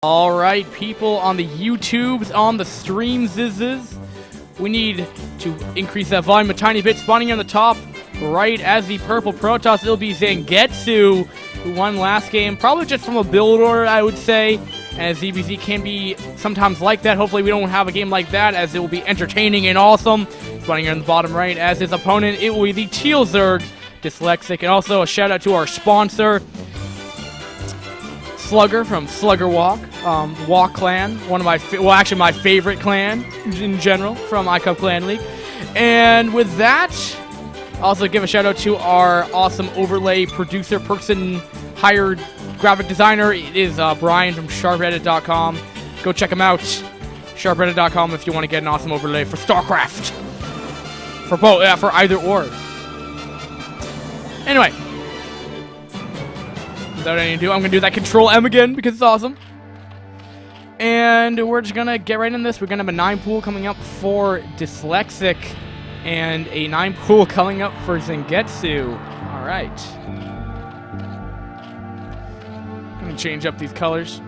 Alright, people on the YouTubes, on the streams, we need to increase that volume a tiny bit. Spawning on the top, right as the purple Protoss, it'll be Zangetsu, who won last game, probably just from a build order, I would say, as ZBZ can be sometimes like that. Hopefully we don't have a game like that, as it will be entertaining and awesome. Spawning on the bottom right as his opponent, it will be the Teal Zerg, Dyslexic, and also a shout out to our sponsor, Slugger from Slugger Walk, Walk Clan, one of my, actually my favorite clan in general from iCup Clan League. And with that, also give a shout out to our awesome overlay producer person, hired graphic designer. It is Brian from sharpedit.com. Go check him out, sharpedit.com, if you want to get an awesome overlay for StarCraft. For both, for either or. Anyway. Without any ado, I'm going to do that Control M again because it's awesome. And we're just going to get right in this. We're going to have a 9 pool coming up for Dyslexic and a 9 pool coming up for Zangetsu. Alright. I'm going to change up these colors.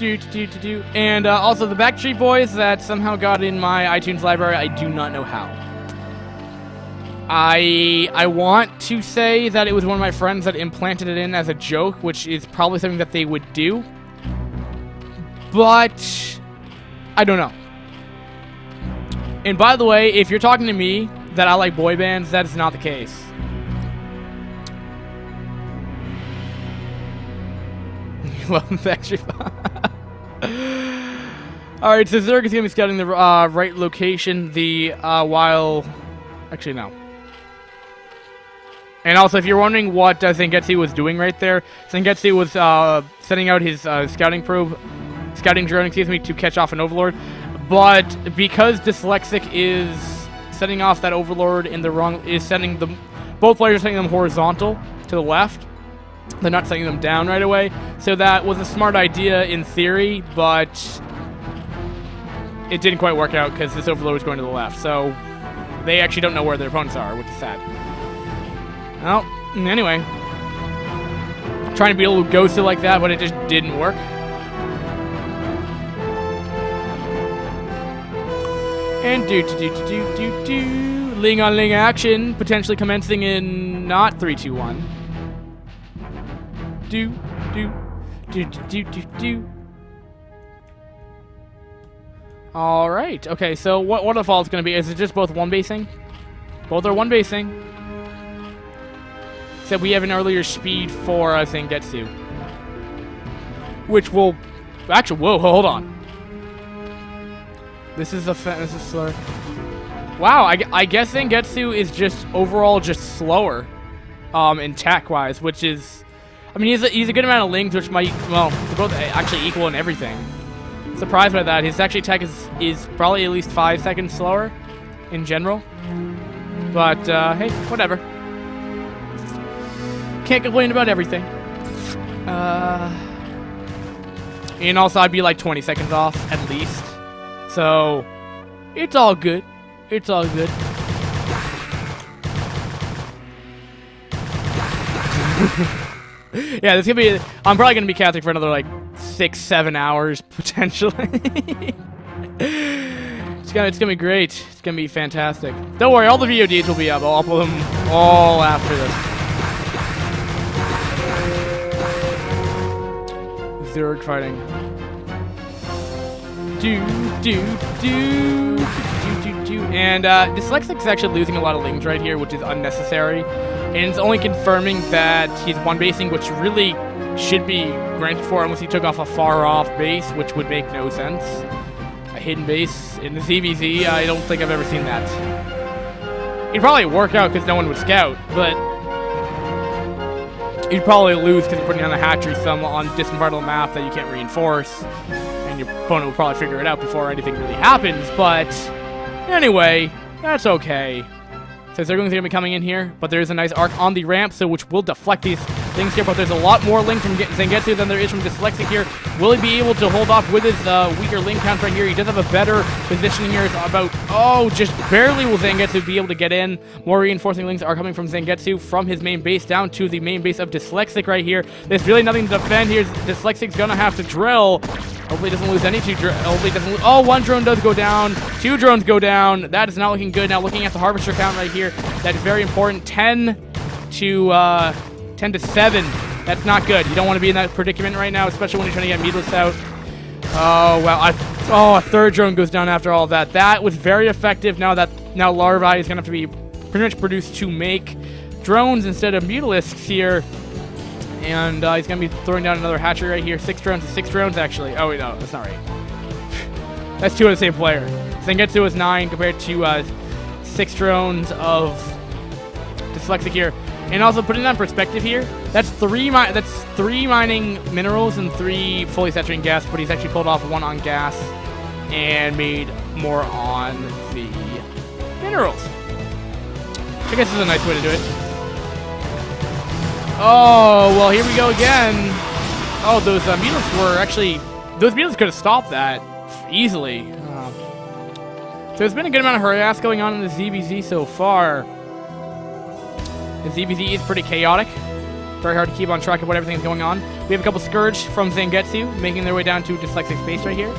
And also the Backstreet Boys that somehow got in my iTunes library. I do not know how. I want to say that it was one of my friends that implanted it in as a joke, which is probably something that they would do. But I don't know. And by the way, if you're talking to me that I like boy bands, that is not the case. Welcome back, Alright, so Zerg is going to be scouting the right location, while... Actually, no. And also, if you're wondering what Zangetsu was doing right there, Zangetsu was setting out his scouting drone, to catch off an Overlord. But because Dyslexic is setting off that Overlord in the wrong, both players are setting them horizontal to the left. They're not setting them down right away. So that was a smart idea in theory, but it didn't quite work out because this Overlord was going to the left. So they actually don't know where their opponents are, which is sad. Well, anyway. Trying to be a little ghosted like that, but it just didn't work. And Ling on Ling action, potentially commencing in not 3, 2, 1. Alright, okay, so what the fall is going to be? Is it just both one basing? Both are one basing. Except we have an earlier speed for Zangetsu. Which will... Actually, whoa, hold on. This is slower. Wow, I guess Zangetsu is just overall just slower. In attack-wise, which is... I mean, he's a good amount of lings, which might... Well, they're both actually equal in everything. I'm surprised by that. His actually attack is probably at least 5 seconds slower in general. But, hey, whatever. Can't complain about everything. And also, I'd be like 20 seconds off, at least. So, it's all good. It's all good. Yeah, this is gonna be... I'm probably gonna be Catholic for another, like, 6-7 hours, potentially. It's gonna be great. It's gonna be fantastic. Don't worry, all the VODs will be up. I'll upload them all after this. Zerg fighting. And Dyslexic's actually losing a lot of lings right here, which is unnecessary. And it's only confirming that he's one basing, which really should be granted for unless he took off a far off base, which would make no sense. A hidden base in the ZBZ, I don't think I've ever seen that. It'd probably work out because no one would scout, but you'd probably lose because you're putting down a hatchery some on a distant part of the map that you can't reinforce, and your opponent will probably figure it out before anything really happens. But anyway, that's okay. So they're going to be coming in here, but there's a nice arc on the ramp, so which will deflect these things here, but there's a lot more Link from Zangetsu than there is from Dyslexic here. Will he be able to hold off with his weaker Link count right here? He does have a better positioning here. It's about, just barely will Zangetsu be able to get in. More reinforcing Links are coming from Zangetsu from his main base down to the main base of Dyslexic right here. There's really nothing to defend here. Dyslexic's gonna have to drill. Hopefully he doesn't lose any hopefully he doesn't lose. Oh, one drone does go down. Two drones go down. That is not looking good. Now looking at the Harvester count right here, that's very important. 10 to 7. That's not good. You don't want to be in that predicament right now, especially when you're trying to get meatless out. Oh, wow. A third drone goes down after all of that. That was very effective. Now Larvae is going to have to be pretty much produced to make drones instead of mutalisks here. And he's going to be throwing down another hatchery right here. 6 drones, actually. Oh, wait, no, that's not right. That's 2 of the same player. Zangetsu is 9 compared to 6 drones of Dyslexic here. And also putting that in perspective here, that's 3 mining minerals and 3 fully saturating gas, but he's actually pulled off 1 on gas and made more on the minerals. I guess is a nice way to do it. Oh, well, here we go again. Oh, those mutants were actually... Those mutants could have stopped that easily. So there's been a good amount of harass going on in the ZBZ so far. The ZBZ is pretty chaotic. Very hard to keep on track of what everything's going on. We have a couple Scourge from Zangetsu making their way down to Dyslexic Space right here.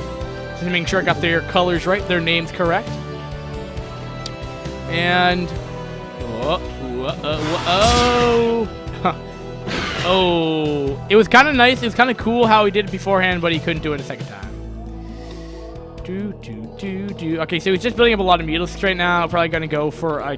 Just to make sure I got their colors right, their names correct. And... Oh, it was kind of nice. It was kind of cool how he did it beforehand, but he couldn't do it a second time. Okay, so he's just building up a lot of mutalisks right now. Probably going to go for a...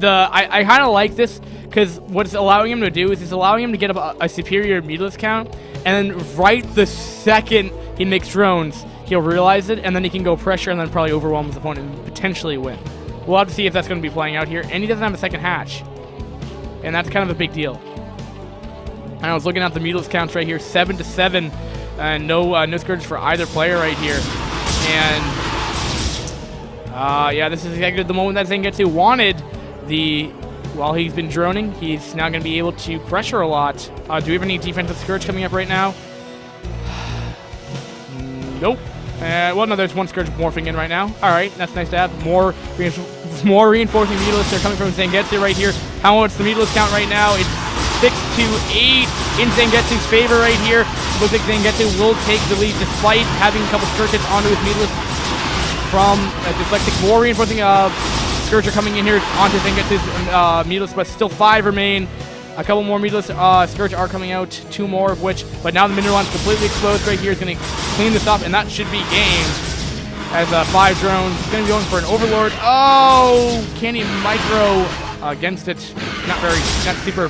I kind of like this because what it's allowing him to do is it's allowing him to get up a superior mutalisk count, and then right the second he makes drones, he'll realize it, and then he can go pressure and then probably overwhelm his opponent and potentially win. We'll have to see if that's going to be playing out here. And he doesn't have a second hatch, and that's kind of a big deal. And I was looking at the mutalisk counts right here, 7 to 7, and no Scourge for either player right here. And yeah, this is exactly the moment that Zangetsu wanted. While he's been droning, he's now going to be able to pressure a lot. Do we have any defensive Scourge coming up right now? Nope. Well, no, there's 1 Scourge morphing in right now. All right, that's nice to have. More reinforcing mutalisks are coming from Zangetsu right here. How much the mutalisk count right now? It's 6 to 8 in Zangetsu's favor right here. Looks like Zangetsu will take the lead despite having a couple Scourge hits onto his mutalisk from Dyslexic. More reinforcing Scourge are coming in here onto Zangetsu's mutalisk, but still 5 remain. A couple more mutalisks Scourge are coming out, 2 more of which, but now the mineral one's completely exposed right here. Is going to clean this up, and that should be game. As 5 drones, going to be going for an Overlord. Oh, can he micro against it? Not super.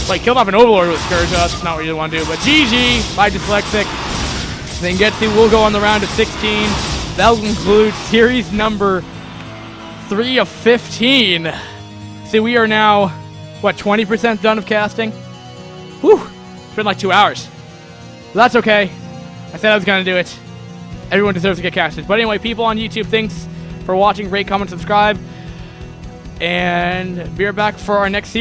Like, killed off an Overlord with Scourge. That's not what you want to do, but GG by Dyslexic. Zangetsu will go on the round of 16. That'll conclude series number 3 of 15. See, we are now, what, 20% done of casting? Whew, it's been like 2 hours. But that's okay. I said I was going to do it. Everyone deserves to get casted. But anyway, people on YouTube, thanks for watching. Rate, comment, subscribe. And be right back for our next series.